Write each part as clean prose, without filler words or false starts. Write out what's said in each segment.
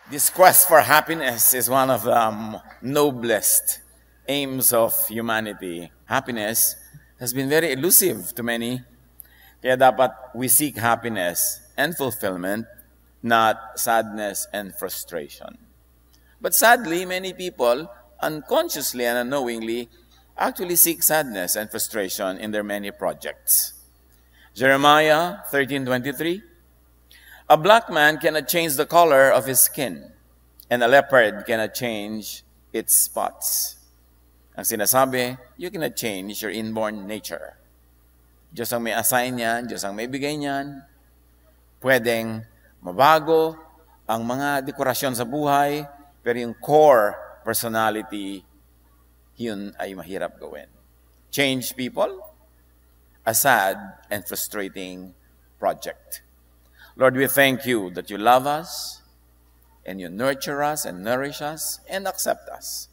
This quest for happiness is one of the noblest aims of humanity. Happiness has been very elusive to many. Kaya dapat we seek happiness and fulfillment, not sadness and frustration. But sadly, many people unconsciously and unknowingly actually seek sadness and frustration in their many projects. Jeremiah 13:23, a black man cannot change the color of his skin, and a leopard cannot change its spots. Ang sinasabi, you cannot change your inborn nature. Diyos ang may assign yan, Diyos ang may bigay niyan. Pwedeng mabago ang mga dekorasyon sa buhay, pero yung core personality, yun ay mahirap gawin. Change people, a sad and frustrating project. Lord, we thank you that you love us, and you nurture us and nourish us and accept us.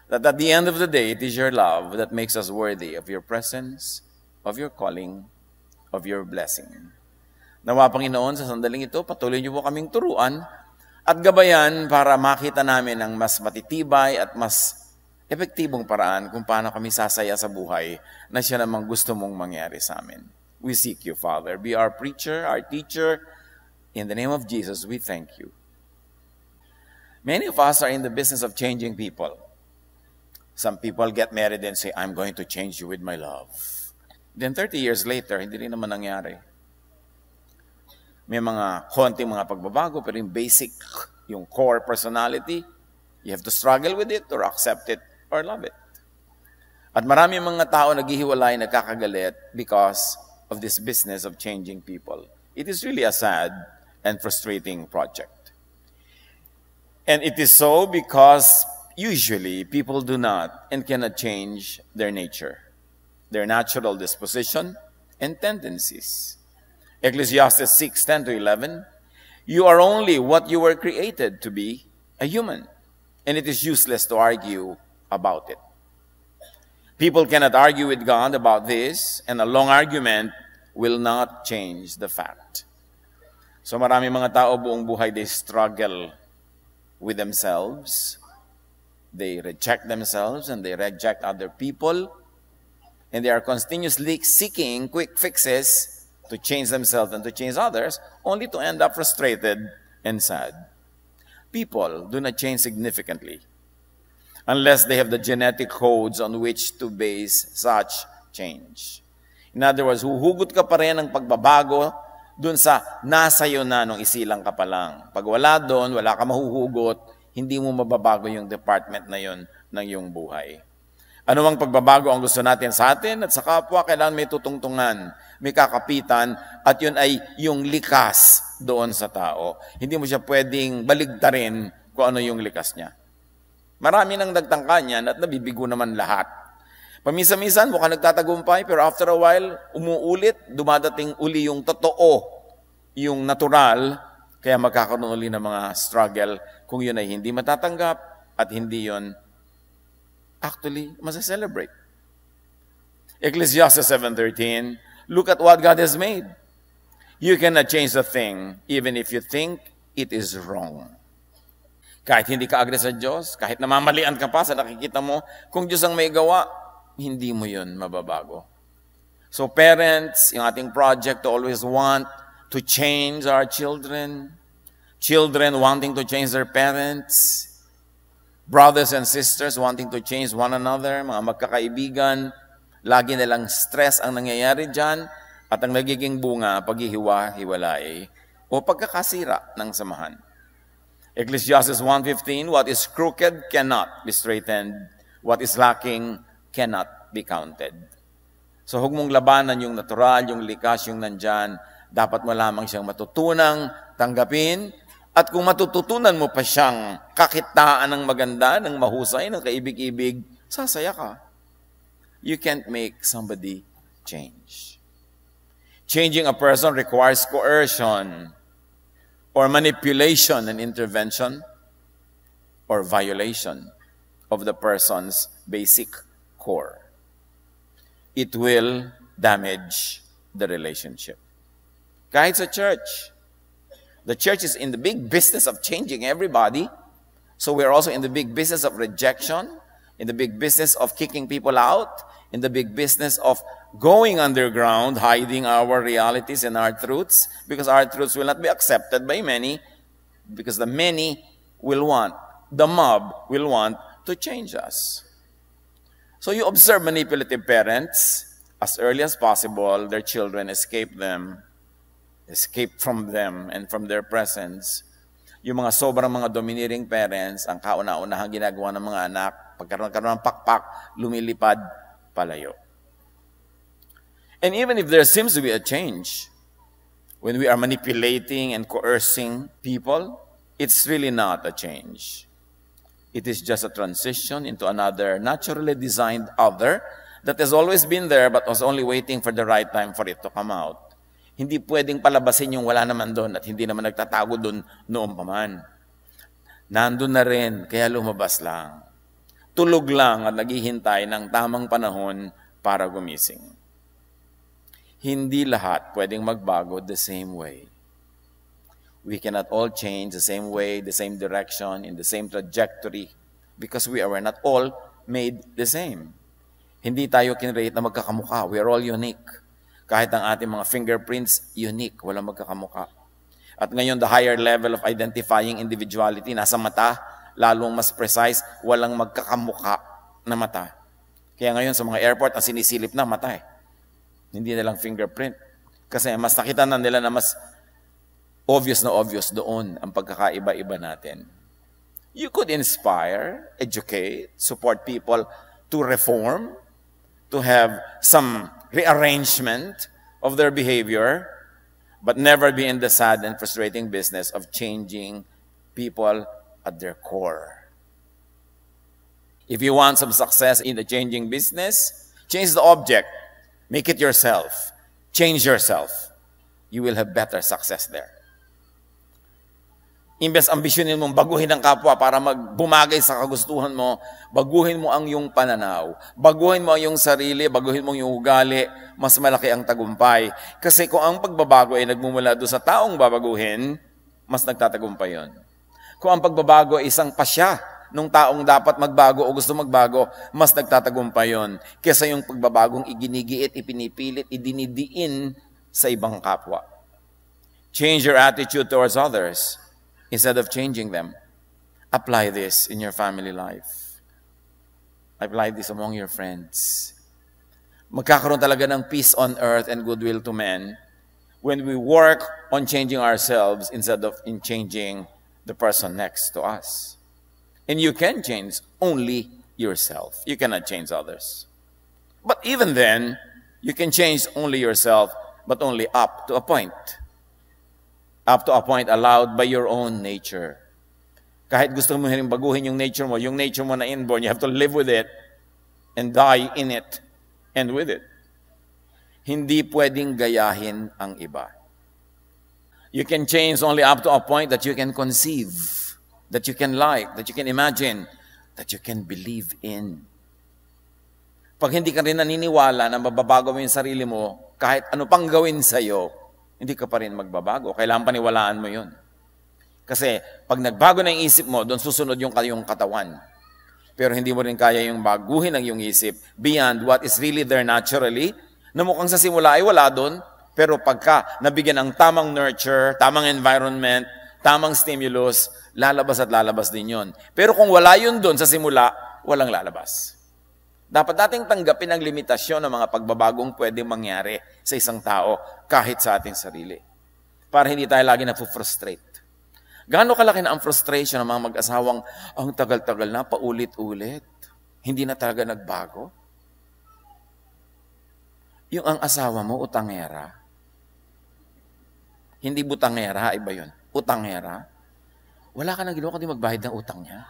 That at the end of the day, it is your love that makes us worthy of your presence, of your calling, of your blessing. Nawa, Panginoon, sa sandaling ito, patuloy niyo po kaming turuan at gabayan para makita namin ang mas matitibay at mas epektibong paraan kung paano kami sasaya sa buhay na siya namang gusto mong mangyari sa amin. We seek you, Father. Be our preacher, our teacher. In the name of Jesus, we thank you. Many of us are in the business of changing people. Some people get married and say, I'm going to change you with my love. Then 30 years later, hindi rin naman nangyari. May mga konting mga pagbabago, pero yung basic, yung core personality, you have to struggle with it or accept it or love it. At marami mga tao naghihiwalay, nagkakagalit because of this business of changing people. It is really a sad and frustrating project. And it is so because usually people do not and cannot change their nature, their natural disposition and tendencies. Ecclesiastes 6:10-11, you are only what you were created to be, a human, and it is useless to argue about it. People cannot argue with God about this, and a long argument will not change the fact. So marami mga tao buong buhay, they struggle with themselves. They reject themselves and they reject other people. And they are continuously seeking quick fixes to change themselves and to change others, only to end up frustrated and sad. People do not change significantly unless they have the genetic codes on which to base such change. In other words, huhugot ka pa rin ng pagbabago dun sa nasa iyo na nung isilang ka pa lang. Pag wala doon, wala ka mahuhugot, hindi mo mababago yung department na yun ng iyong buhay. Ano ang pagbabago ang gusto natin sa atin at sa kapwa, kailangan may tutungtungan, may kakapitan, at yun ay yung likas doon sa tao. Hindi mo siya pwedeng baligtarin kung ano yung likas niya. Marami nang nagtangka niyan at nabibigo naman lahat. Paminsan-minsan mukhang nagtatagumpay, pero after a while, umuulit, dumadating uli yung totoo, yung natural, kaya magkakaroon uli ng mga struggle kung yun ay hindi matatanggap at hindi yun actually masa-celebrate. Ecclesiastes 7:13, look at what God has made. You cannot change a thing even if you think it is wrong. Kahit hindi ka agree sa Diyos, kahit namamalian ka pa sa nakikita mo, kung Diyos ang may gawa, hindi mo yun mababago. So parents, yung ating project to always want to change our children, children wanting to change their parents, brothers and sisters wanting to change one another, mga magkakaibigan, lagi nilang stress ang nangyayari dyan, at ang nagiging bunga, paghihiwa-hiwalay o pagkakasira ng samahan. Ecclesiastes 1:15, what is crooked cannot be straightened, what is lacking cannot be counted. So huwag mong labanan yung natural, yung likas, yung nandyan, dapat mo lamang siyang matutunang tanggapin. At kung matututunan mo pa siyang kakitaan ng maganda, ng mahusay, ng kaibig-ibig, sasaya ka. You can't make somebody change. Changing a person requires coercion or manipulation and intervention or violation of the person's basic core. It will damage the relationship. Kahit sa church, The church is in the big business of changing everybody. So we're also in the big business of rejection, in the big business of kicking people out, in the big business of going underground, hiding our realities and our truths, because our truths will not be accepted by many, because the many will want, the mob will want to change us. So you observe manipulative parents, as early as possible, their children escape from them and from their presence. Yung mga sobrang mga domineering parents, ang kauna-unahang ginagawa ng mga anak, pagkaroon ng pakpak, lumilipad, palayo. And even if there seems to be a change, when we are manipulating and coercing people, it's really not a change. It is just a transition into another naturally designed other that has always been there but was only waiting for the right time for it to come out. Hindi pwedeng palabasin yung wala naman doon at hindi naman nagtatago doon noon pa man. Nandun na rin, kaya lumabas lang. Tulog lang at naghihintay ng tamang panahon para gumising. Hindi lahat pwedeng magbago the same way. We cannot all change the same way, the same direction, in the same trajectory because we are not all made the same. Hindi tayo kinrate na magkakamukha. We are all unique. Kahit ang ating mga fingerprints, unique. Walang magkakamukha. At ngayon, the higher level of identifying individuality, nasa mata, lalong mas precise, walang magkakamukha na mata. Kaya ngayon, sa mga airport, ang sinisilip na mata eh. Hindi nilang fingerprint. Kasi mas nakita na nila na mas obvious doon ang pagkakaiba-iba natin. You could inspire, educate, support people to reform, to have some rearrangement of their behavior, but never be in the sad and frustrating business of changing people at their core. If you want some success in the changing business, change the object. Make it yourself. Change yourself. You will have better success there. Imbes ambisyonin mong baguhin ang kapwa para magbumagay sa kagustuhan mo, baguhin mo ang iyong pananaw, baguhin mo ang iyong sarili, baguhin mo ang iyong ugali, mas malaki ang tagumpay. Kasi kung ang pagbabago ay nagmumula doon sa taong babaguhin, mas nagtatagumpay yon. Kung ang pagbabago ay isang pasya nung taong dapat magbago o gusto magbago, mas nagtatagumpay yon. Kesa yung pagbabagong iginigiit, ipinipilit, idinidiin sa ibang kapwa. Change your attitude towards others instead of changing them. Apply this in your family life. Apply this among your friends. Magkakaroon talaga ng peace on earth and goodwill to men when we work on changing ourselves instead of in changing the person next to us. And you can change only yourself. You cannot change others. But even then, you can change only yourself, but only up to a point. Up to a point allowed by your own nature. Kahit gusto mo rin baguhin yung nature mo na inborn, you have to live with it and die in it and with it. Hindi pwedeng gayahin ang iba. You can change only up to a point that you can conceive, that you can like, that you can imagine, that you can believe in. Pag hindi ka rin naniniwala na mababago mo yung sarili mo, kahit ano pang gawin sa'yo, hindi ka pa rin magbabago. Kailangan paniwalaan mo yun. Kasi pag nagbago na yung isip mo, doon susunod yung katawan. Pero hindi mo rin kaya yung baguhin ang iyong isip beyond what is really there naturally, na mukhang sa simula ay wala doon, pero pagka nabigyan ng tamang nurture, tamang environment, tamang stimulus, lalabas at lalabas din yun. Pero kung wala yun doon sa simula, walang lalabas. Dapat nating tanggapin ang limitasyon ng mga pagbabagong pwedeng mangyari sa isang tao kahit sa ating sarili. Para hindi tayo lagi na-frustrate. Gaano kalaki na ang frustration ng mga mag-asawang ang tagal-tagal na, paulit-ulit. Hindi na talaga nagbago. Yung ang asawa mo, utangera. Hindi butangera, iba yun. Utangera. Wala ka nang ginawa kundi magbayad ng utang niya.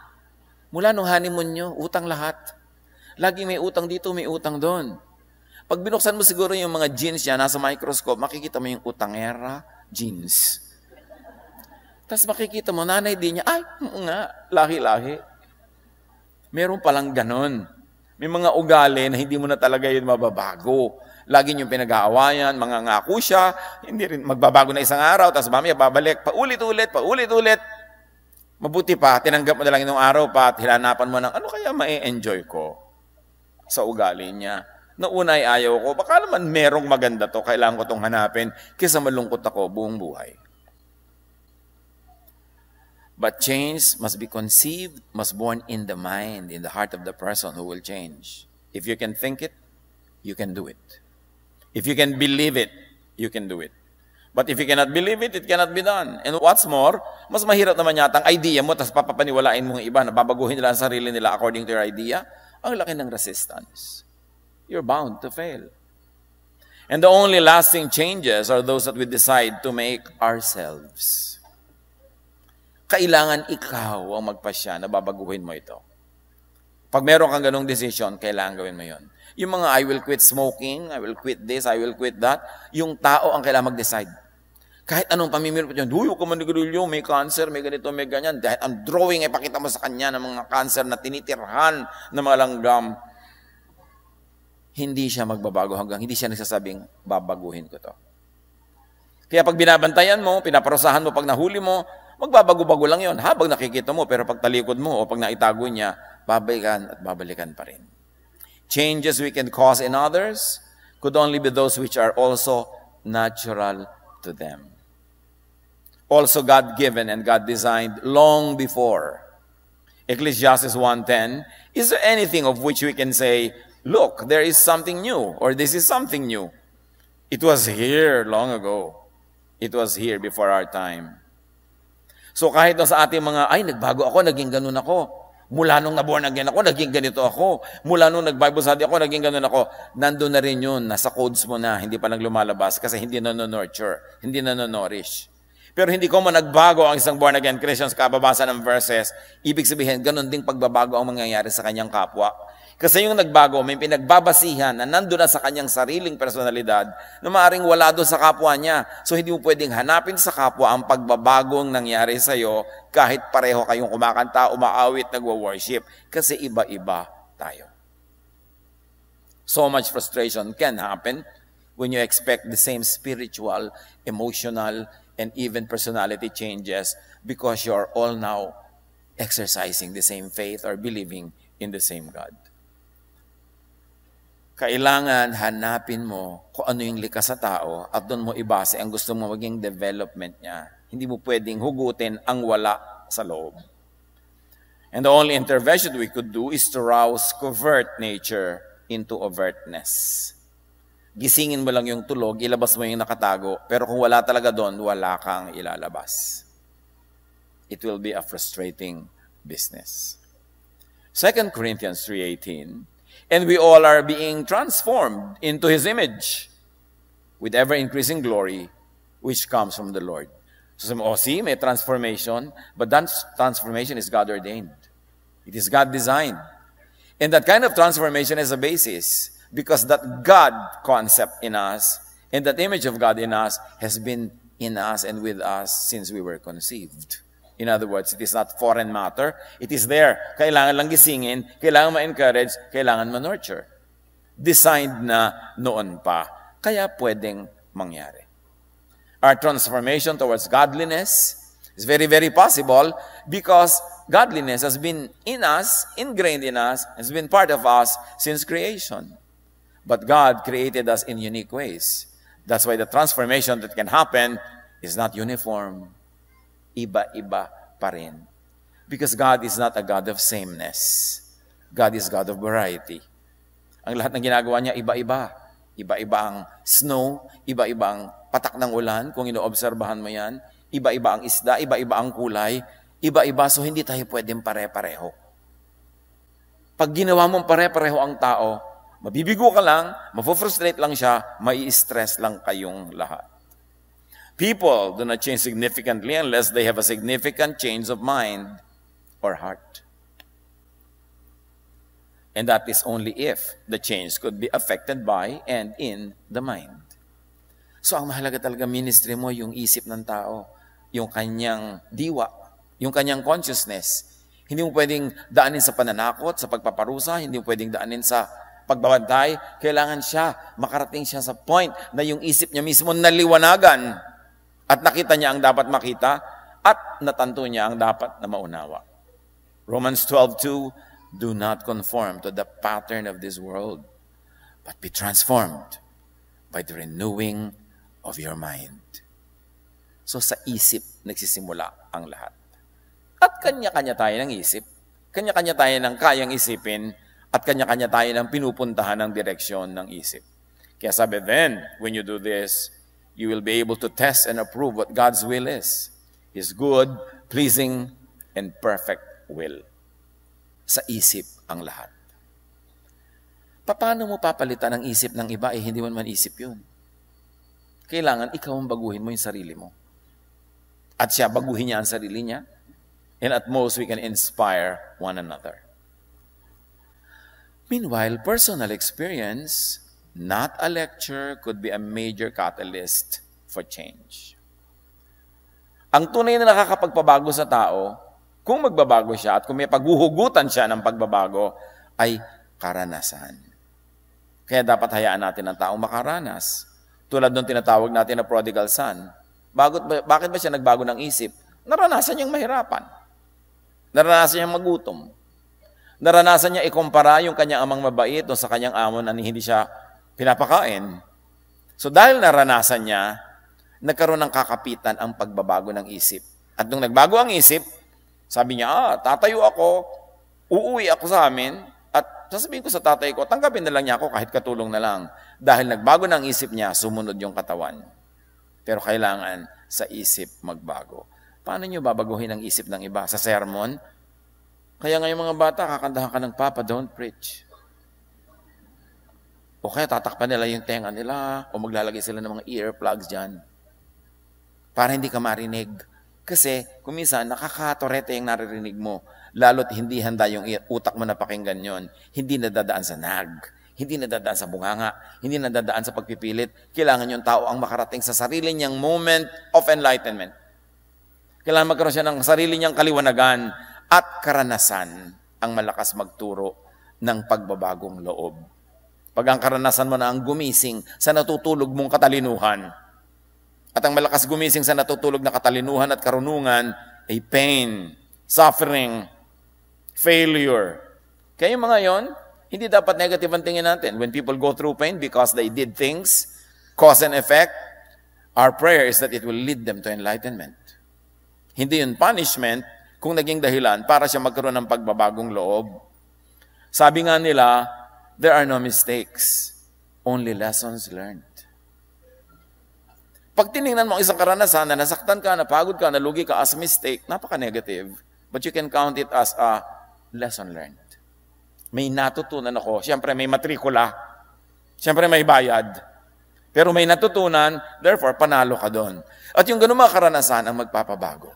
Mula nung honeymoon nyo, utang lahat. Lagi may utang dito, may utang doon. Pag binuksan mo siguro yung mga jeans niya, nasa microscope, makikita mo yung utangera jeans. Tapos makikita mo, nanay din niya, ay, nga, lahi-lahi. Meron palang ganon. May mga ugali na hindi mo na talaga yun mababago. Lagi niyong pinag-aawayan, mangangako siya, hindi rin magbabago na isang araw, tapos mamaya babalik, paulit-ulit. Mabuti pa, tinanggap mo na lang yung araw pa at hilanapan mo ng ano kaya ma-enjoy ko sa ugali niya. Nauna ay ayaw ko, baka naman merong maganda to, kailangan ko itong hanapin, kaysa malungkot ako buong buhay. But change must be conceived, must born in the mind, in the heart of the person who will change. If you can think it, you can do it. If you can believe it, you can do it. But if you cannot believe it, it cannot be done. And what's more, mas mahirap naman yata ang idea mo, tapos papapaniwalain mo ng iba na babaguhin nila ang sarili nila according to your idea, ang laki ng resistance. You're bound to fail. And the only lasting changes are those that we decide to make ourselves. Kailangan ikaw ang magpasya na babaguhin mo ito. Pag meron kang ganong decision, kailangan gawin mo yon. Yung mga I will quit smoking, I will quit this, I will quit that, yung tao ang kailangan mag-decide. Kahit anong pamimilipot yun, huwag ka manigarilyo, may cancer, may ganito, may ganyan. Dahil ang drawing ay pakita mo sa kanya ng mga cancer na tinitirhan ng mga langgam, hindi siya magbabago hanggang hindi siya nagsasabing, babaguhin ko to. Kaya pag binabantayan mo, pinaparusahan mo, pag nahuli mo, magbabago-bago lang yon habang nakikita mo, pero pag talikod mo o pag naitago niya, babalikan at babalikan pa rin. Changes we can cause in others could only be those which are also natural to them. Also God-given and God-designed long before. Ecclesiastes 1:10, is there anything of which we can say, look, there is something new, or this is something new? It was here long ago. It was here before our time. So kahit sa ating mga, ay, nagbago ako, naging ganun ako. Mula nung naborn again ako, naging ganito ako. Mula nung nag-Bible study ako, naging ganun ako. Nandun na rin yun, nasa codes mo na, hindi pa lang lumalabas kasi hindi na-nurture, hindi na-nourish. Pero hindi ko man nagbago ang isang born again Christian sa kababasa ng verses, ibig sabihin, ganun ding pagbabago ang mangyayari sa kanyang kapwa. Kasi yung nagbago, may pinagbabasihan na nandun na sa kanyang sariling personalidad na maaaring wala doon sa kapwa niya. So hindi mo pwedeng hanapin sa kapwa ang pagbabagong nangyari sa iyo kahit pareho kayong kumakanta, umaawit, nagwo-worship. Kasi iba-iba tayo. So much frustration can happen when you expect the same spiritual, emotional, and even personality changes because you're all now exercising the same faith or believing in the same God. Kailangan hanapin mo kung ano yung likas sa tao at doon mo ibase ang gusto mo maging development niya. Hindi mo pwedeng hugutin ang wala sa loob. And the only intervention we could do is to rouse covert nature into overtness. Gisingin mo lang yung tulog, ilabas mo yung nakatago, pero kung wala talaga doon, wala kang ilalabas. It will be a frustrating business. 2 Corinthians 3:18, and we all are being transformed into His image with ever-increasing glory, which comes from the Lord. So, see, may transformation, but that transformation is God-ordained. It is God-designed. And that kind of transformation is a basis because that God concept in us and that image of God in us has been in us and with us since we were conceived. In other words, it is not foreign matter. It is there. Kailangan lang gisingin, kailangan ma-encourage, kailangan ma-nurture. Designed na noon pa. Kaya pwedeng mangyari. Our transformation towards godliness is very, very possible because godliness has been in us, ingrained in us, has been part of us since creation. But God created us in unique ways. That's why the transformation that can happen is not uniform. Iba-iba pa rin. Because God is not a God of sameness. God is God of variety. Ang lahat ng ginagawa niya, iba-iba. Iba-iba ang snow, iba-iba ang patak ng ulan, kung inoobserbahan mo yan. Iba-iba ang isda, iba-iba ang kulay. Iba-iba, so hindi tayo pwedeng pare-pareho. Pag ginawa mong pare-pareho ang tao, mabibigo ka lang, mafo-frustrate lang siya, mai-stress lang kayong lahat. People do not change significantly unless they have a significant change of mind or heart. And that is only if the change could be affected by and in the mind. So ang mahalaga talaga ministry mo, yung isip ng tao, yung kanyang diwa, yung kanyang consciousness. Hindi mo pwedeng daanin sa pananakot, sa pagpaparusa, hindi mo pwedeng daanin sa pagbabantay. Kailangan siya, makarating siya sa point na yung isip niya mismo naliwanagan at nakita niya ang dapat makita at natanto niya ang dapat na maunawa. Romans 12:2, do not conform to the pattern of this world, but be transformed by the renewing of your mind. So sa isip nagsisimula ang lahat. At kanya-kanya tayo ng isip, kanya-kanya tayo ng kayang isipin, at kanya-kanya tayo ng pinupuntahan ng direksyon ng isip. Kaya sabi, then, when you do this, you will be able to test and approve what God's will is. His good, pleasing, and perfect will. Sa isip ang lahat. Paano mo papalitan ang isip ng iba? Hindi mo naman isip yun. Kailangan ikaw ang baguhin mo yung sarili mo. At siya, baguhin niya ang sarili niya. And at most, we can inspire one another. Meanwhile, personal experience, not a lecture, could be a major catalyst for change. Ang tunay na nakakapagpabago sa tao, kung magbabago siya at kung may paghuhugutan siya ng pagbabago, ay karanasan. Kaya dapat hayaan natin ang taong makaranas. Tulad nung tinatawag natin na prodigal son. Bakit ba siya nagbago ng isip? Naranasan niyang mahirapan. Naranasan niyang magutom. Naranasan niya ikumpara yung kanyang amang mabait o sa kanyang amo na hindi siya pinapakain. So dahil naranasan niya, nagkaroon ng kakapitan ang pagbabago ng isip. At nung nagbago ang isip, sabi niya, tatayo ako, uuwi ako sa amin, at sasabihin ko sa tatay ko, tanggapin na lang niya ako kahit katulong na lang. Dahil nagbago ng isip niya, sumunod yung katawan. Pero kailangan sa isip magbago. Paano nyo babaguhin ang isip ng iba? Sa sermon? Kaya ngayon mga bata, kakantahan ka ng Papa, don't preach. O kaya tatakpan nila yung tenga nila, o maglalagay sila ng mga earplugs dyan. Para hindi ka marinig. Kasi, kuminsan, nakakatorete yung naririnig mo. Lalo't hindi handa yung utak mo na pakinggan yon. Hindi nadadaan sa nag. Hindi nadadaan sa bunganga. Hindi nadadaan sa pagpipilit. Kailangan yung tao ang makarating sa sarili niyang moment of enlightenment. Kailangan magkaroon siya ng sarili niyang kaliwanagan at karanasan ang malakas magturo ng pagbabagong loob. Pag ang karanasan mo na ang gumising sa natutulog mong katalinuhan, at ang malakas gumising sa natutulog na katalinuhan at karunungan ay pain, suffering, failure. Kaya yung mga yon, hindi dapat negative ang tingin natin. When people go through pain because they did things, cause and effect, our prayer is that it will lead them to enlightenment. Hindi yun punishment kung naging dahilan para siya magkaroon ng pagbabagong loob. Sabi nga nila, there are no mistakes, only lessons learned. Pag tinignan mo ang isang karanasan na nasaktan ka, napagod ka, nalugi ka as mistake, napaka-negative. But you can count it as a lesson learned. May natutunan ako. Siyempre, may matrikula. Siyempre, may bayad. Pero may natutunan, therefore, panalo ka doon. At yung ganun mga karanasan ang magpapabago.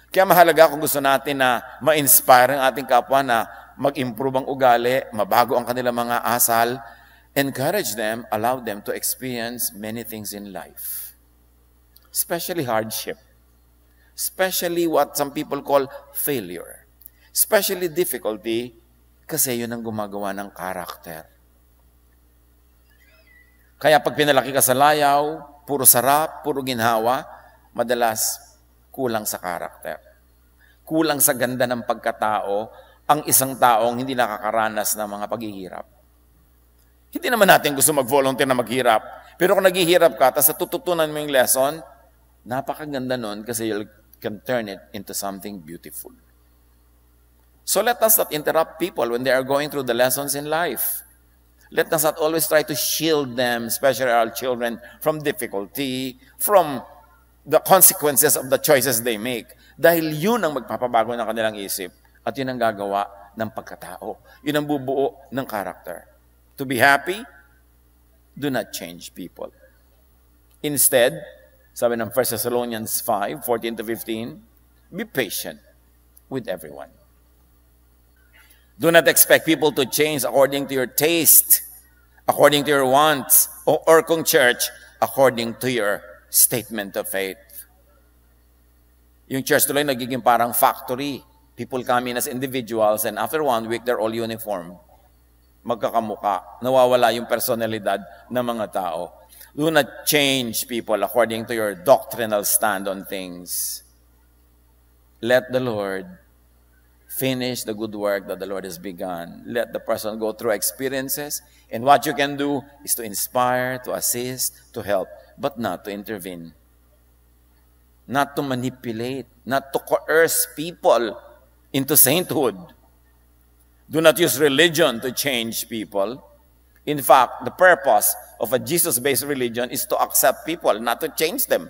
Kaya mahalaga kung gusto natin na ma-inspire ang ating kapwa na mag-improve ang ugali, mabago ang kanilang mga asal, encourage them, allow them to experience many things in life. Especially hardship. Especially what some people call failure. Especially difficulty, kasi yun ang gumagawa ng karakter. Kaya pag pinalaki ka sa layaw, puro sarap, puro ginhawa, madalas kulang sa karakter. Kulang sa ganda ng pagkatao ang isang taong hindi nakakaranas ng mga paghihirap. Hindi naman natin gusto mag-volunteer na maghirap. Pero kung naghihirap ka, tapos natututunan mo yung lesson, napakaganda nun kasi you can turn it into something beautiful. So let us not interrupt people when they are going through the lessons in life. Let us not always try to shield them, especially our children, from difficulty, from the consequences of the choices they make. Dahil yun ang magpapabago ng kanilang isip at yun ang gagawa ng pagkatao. Yun ang bubuo ng character. To be happy, do not change people. Instead, sabi ng 1 Thessalonians 5:14-15, be patient with everyone. Do not expect people to change according to your taste, according to your wants, or kung church, according to your statement of faith. Yung church tuloy nagiging parang factory. People come in as individuals and after 1 week, they're all uniform. Magkakamuka. Nawawala yung personalidad ng mga tao. Do not change people according to your doctrinal stand on things. Let the Lord finish the good work that the Lord has begun. Let the person go through experiences. And what you can do is to inspire, to assist, to help, but not to intervene. Not to manipulate, not to coerce people into sainthood. Do not use religion to change people. In fact, the purpose of a Jesus-based religion is to accept people, not to change them.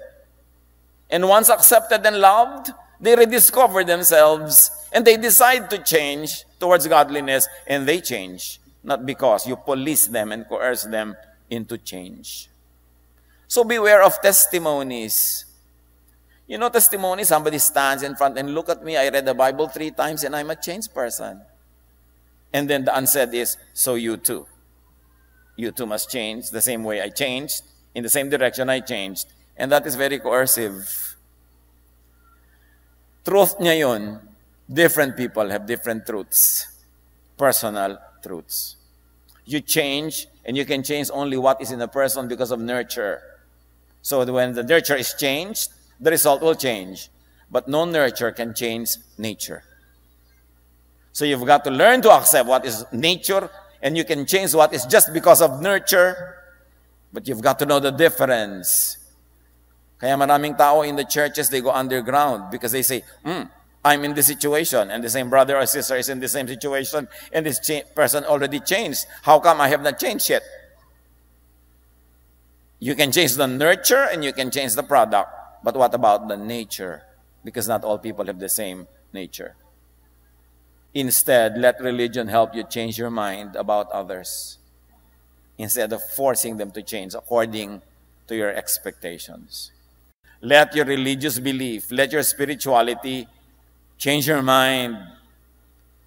And once accepted and loved, they rediscover themselves and they decide to change towards godliness, and they change, not because you police them and coerce them into change. So beware of testimonies. You know, testimony, somebody stands in front and look at me, I read the Bible 3 times and I'm a changed person. And then the unsaid is, so you too. You too must change the same way I changed, in the same direction I changed. And that is very coercive. Truth niya yun, different people have different truths, personal truths. You change, and you can change only what is in a person because of nurture. So when the nurture is changed, the result will change. But no nurture can change nature. So you've got to learn to accept what is nature, and you can change what is just because of nurture, but you've got to know the difference. Kaya maraming tao in the churches, they go underground because they say, I'm in this situation, and the same brother or sister is in the same situation, and this person already changed. How come I have not changed yet? You can change the nurture, and you can change the product. But what about the nature? Because not all people have the same nature. Instead, let religion help you change your mind about others instead of forcing them to change according to your expectations. Let your religious belief, let your spirituality change your mind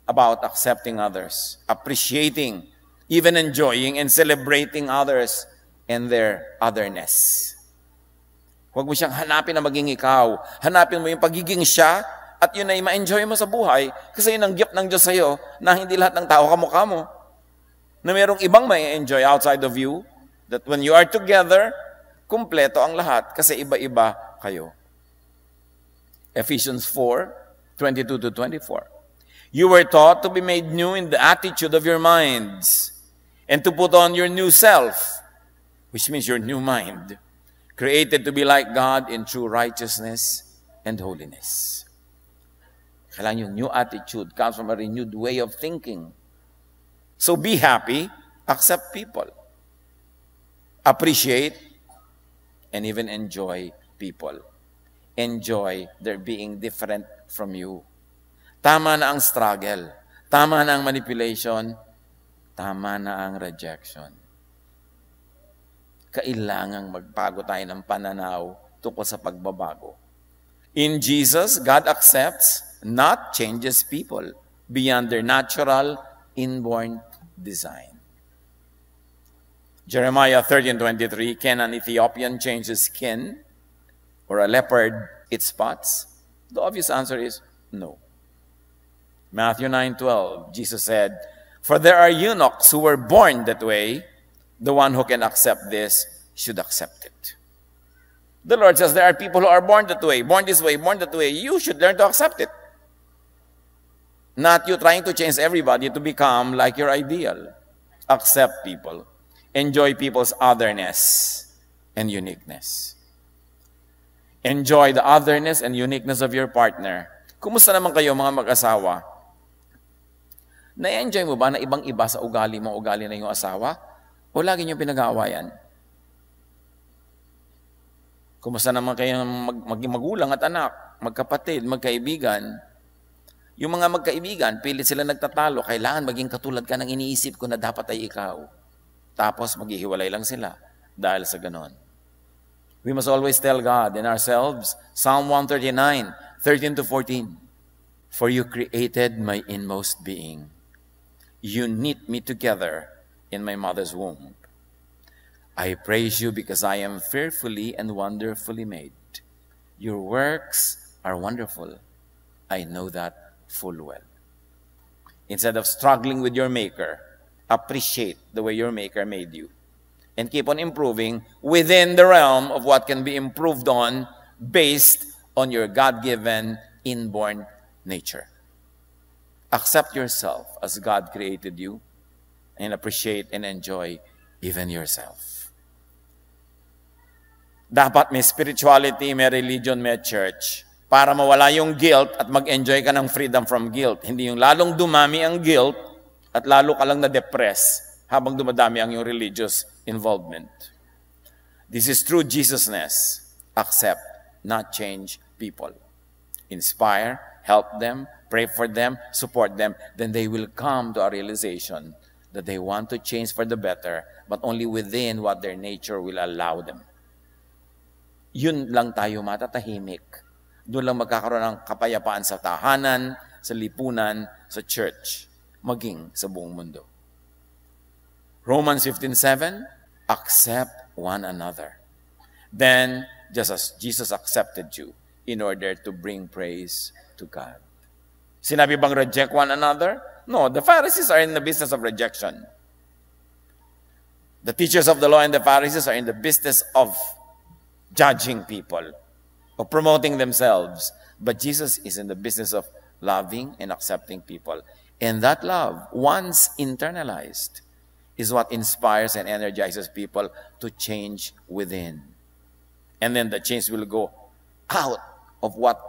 about accepting others, appreciating, even enjoying and celebrating others and their otherness. Huwag mo siyang hanapin na maging ikaw. Hanapin mo yung pagiging siya at yun ay ma-enjoy mo sa buhay kasi yun ang gift ng Diyos sa'yo na hindi lahat ng tao kamukha mo. Na mayroong ibang may enjoy outside of you, that when you are together, kumpleto ang lahat kasi iba-iba kayo. Ephesians 4:22-24. You were taught to be made new in the attitude of your minds and to put on your new self, which means your new mind, created to be like God in true righteousness and holiness. Kailangan yung new attitude comes from a renewed way of thinking. So be happy, accept people, appreciate, and even enjoy people. Enjoy their being different from you. Tama na ang struggle. Tama na ang manipulation. Tama na ang rejection. Kailangang magbago tayo ng pananaw tungkol sa pagbabago. In Jesus, God accepts, not changes people beyond their natural, inborn design. Jeremiah 13:23, can an Ethiopian change his skin or a leopard its spots? The obvious answer is no. Matthew 9:12, Jesus said, for there are eunuchs who were born that way. The one who can accept this should accept it. The Lord says there are people who are born that way, born this way, born that way. You should learn to accept it. Not you trying to change everybody to become like your ideal. Accept people. Enjoy people's otherness and uniqueness. Enjoy the otherness and uniqueness of your partner. Kumusta naman kayo mga mag-asawa? Na-enjoy mo ba na ibang-iba sa ugali mo, ugali na yung asawa? O lagi nyo pinag-aawayan? Kumusta naman kayo maging magulang at anak, magkapatid, magkaibigan? Yung mga magkaibigan, pilit sila nagtatalo, kailangan maging katulad ka ng iniisip ko na dapat ay ikaw. Tapos maghihiwalay lang sila dahil sa ganon. We must always tell God and ourselves, Psalm 139:13-14, for you created my inmost being. You knit me together in my mother's womb. I praise you because I am fearfully and wonderfully made. Your works are wonderful. I know that full well. Instead of struggling with your Maker, appreciate the way your Maker made you. And keep on improving within the realm of what can be improved on based on your God-given, inborn nature. Accept yourself as God created you and appreciate and enjoy even yourself. Dapat may spirituality, may religion, may church para mawala yung guilt at mag-enjoy ka ng freedom from guilt. Hindi yung lalong dumami ang guilt at lalo ka lang na-depress habang dumadami ang yung religious involvement. This is true Jesusness. Accept, not change people. Inspire, help them, pray for them, support them. Then they will come to a realization that they want to change for the better, but only within what their nature will allow them. Yun lang tayo matatahimik. Doon lang magkakaroon ng kapayapaan sa tahanan, sa lipunan, sa church, maging sa buong mundo. Romans 15:7, accept one another. Then, just as Jesus accepted you in order to bring praise to God. Sinabi bang reject one another? No, the Pharisees are in the business of rejection. The teachers of the law and the Pharisees are in the business of judging people, of promoting themselves. But Jesus is in the business of loving and accepting people. And that love, once internalized, is what inspires and energizes people to change within. And then the change will go out of what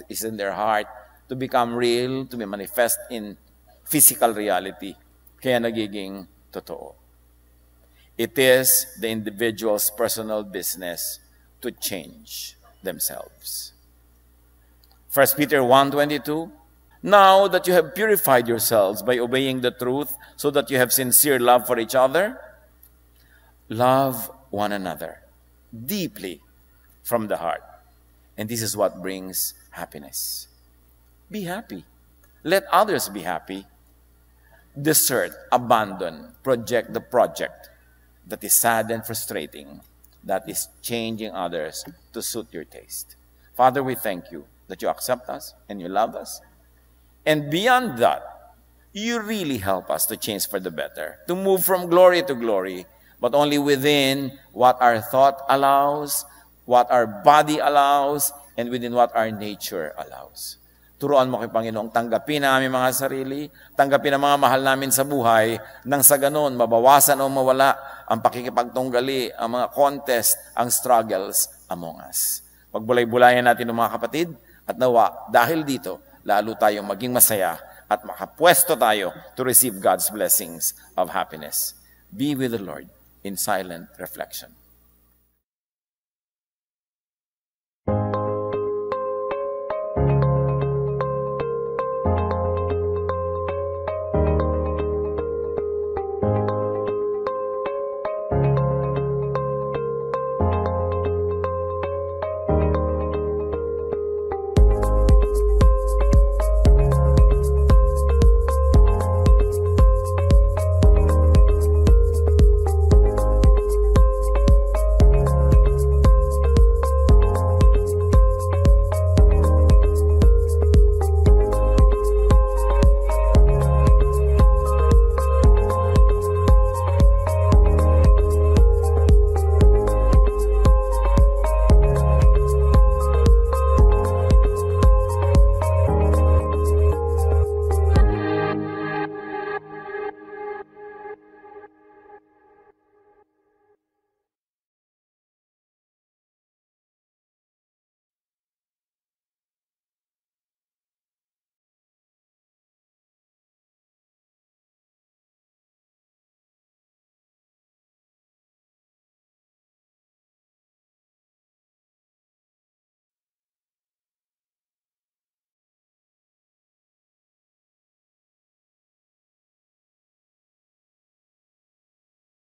is in their heart to become real, to be manifest in physical reality. Kaya nagiging totoo. It is the individual's personal business to change themselves. 1 Peter 1:22, now that you have purified yourselves by obeying the truth, so that you have sincere love for each other, love one another deeply from the heart. And this is what brings happiness. Be happy. Let others be happy. Desert, abandon, project the project that is sad and frustrating, that is changing others to suit your taste. Father, we thank you that you accept us and you love us. And beyond that, you really help us to change for the better, to move from glory to glory, but only within what our thought allows, what our body allows, and within what our nature allows. Turuan mo kay Panginoong tanggapin ang aming mga sarili, tanggapin ang mga mahal namin sa buhay, nang sa ganon, mabawasan o mawala ang pakikipagtunggali, ang mga contest, ang struggles among us. Pagbulay-bulayan natin ng mga kapatid, at nawa, dahil dito, lalo tayong maging masaya at makapwesto tayo to receive God's blessings of happiness. Be with the Lord in silent reflection.